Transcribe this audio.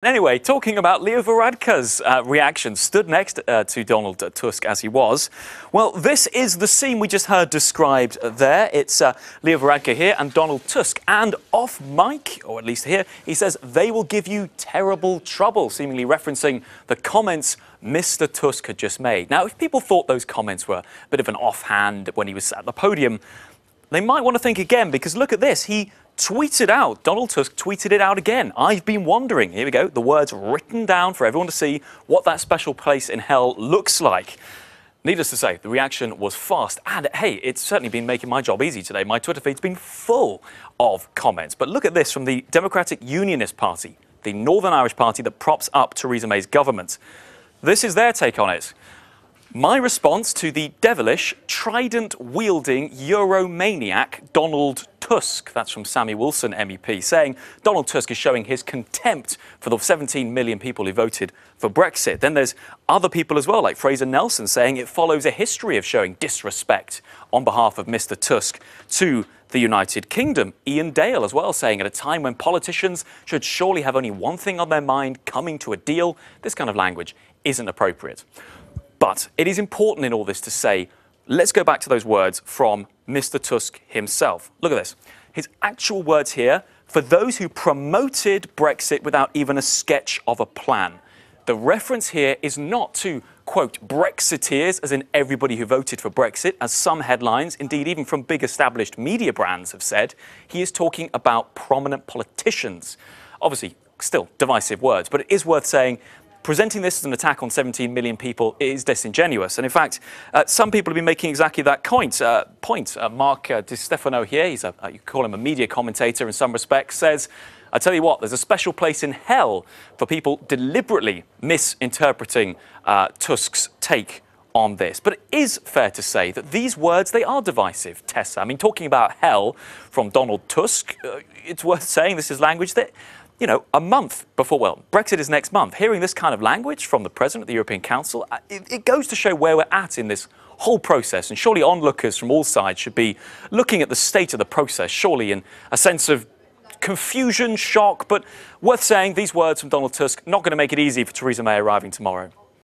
Anyway, talking about Leo Varadkar's reaction, stood next to Donald Tusk as he was. Well, this is the scene we just heard described there. It's Leo Varadkar here and Donald Tusk. And off mic, or at least here, he says they will give you terrible trouble, seemingly referencing the comments Mr. Tusk had just made. Now, if people thought those comments were a bit of an offhand when he was at the podium, they might want to think again, because look at this. He tweeted out, Donald Tusk tweeted it out again. I've been wondering, here we go, the words written down for everyone to see what that special place in hell looks like. Needless to say, the reaction was fast. And hey, it's certainly been making my job easy today. My Twitter feed's been full of comments. But look at this from the Democratic Unionist Party, the Northern Irish party that props up Theresa May's government. This is their take on it. My response to the devilish, trident-wielding Euromaniac Donald Tusk. That's from Sammy Wilson, MEP, saying Donald Tusk is showing his contempt for the 17 million people who voted for Brexit. Then there's other people as well, like Fraser Nelson, saying it follows a history of showing disrespect on behalf of Mr. Tusk to the United Kingdom. Ian Dale as well, saying at a time when politicians should surely have only one thing on their mind, coming to a deal, this kind of language isn't appropriate. But it is important in all this to say, let's go back to those words from Mr. Tusk himself. Look at this. His actual words here, for those who promoted Brexit without even a sketch of a plan. The reference here is not to, quote, Brexiteers, as in everybody who voted for Brexit, as some headlines, indeed even from big established media brands have said. He is talking about prominent politicians. Obviously, still divisive words, but it is worth saying presenting this as an attack on 17 million people is disingenuous. And in fact, some people have been making exactly that point. Mark Di Stefano here, he's you call him a media commentator in some respects, says, I tell you what, there's a special place in hell for people deliberately misinterpreting Tusk's take on this. But it is fair to say that these words, they are divisive, Tessa. I mean, talking about hell from Donald Tusk, it's worth saying this is language that, you know, a month before, well, Brexit is next month. Hearing this kind of language from the President of the European Council, it goes to show where we're at in this whole process. And surely onlookers from all sides should be looking at the state of the process, surely in a sense of confusion, shock. But worth saying, these words from Donald Tusk, not going to make it easy for Theresa May arriving tomorrow.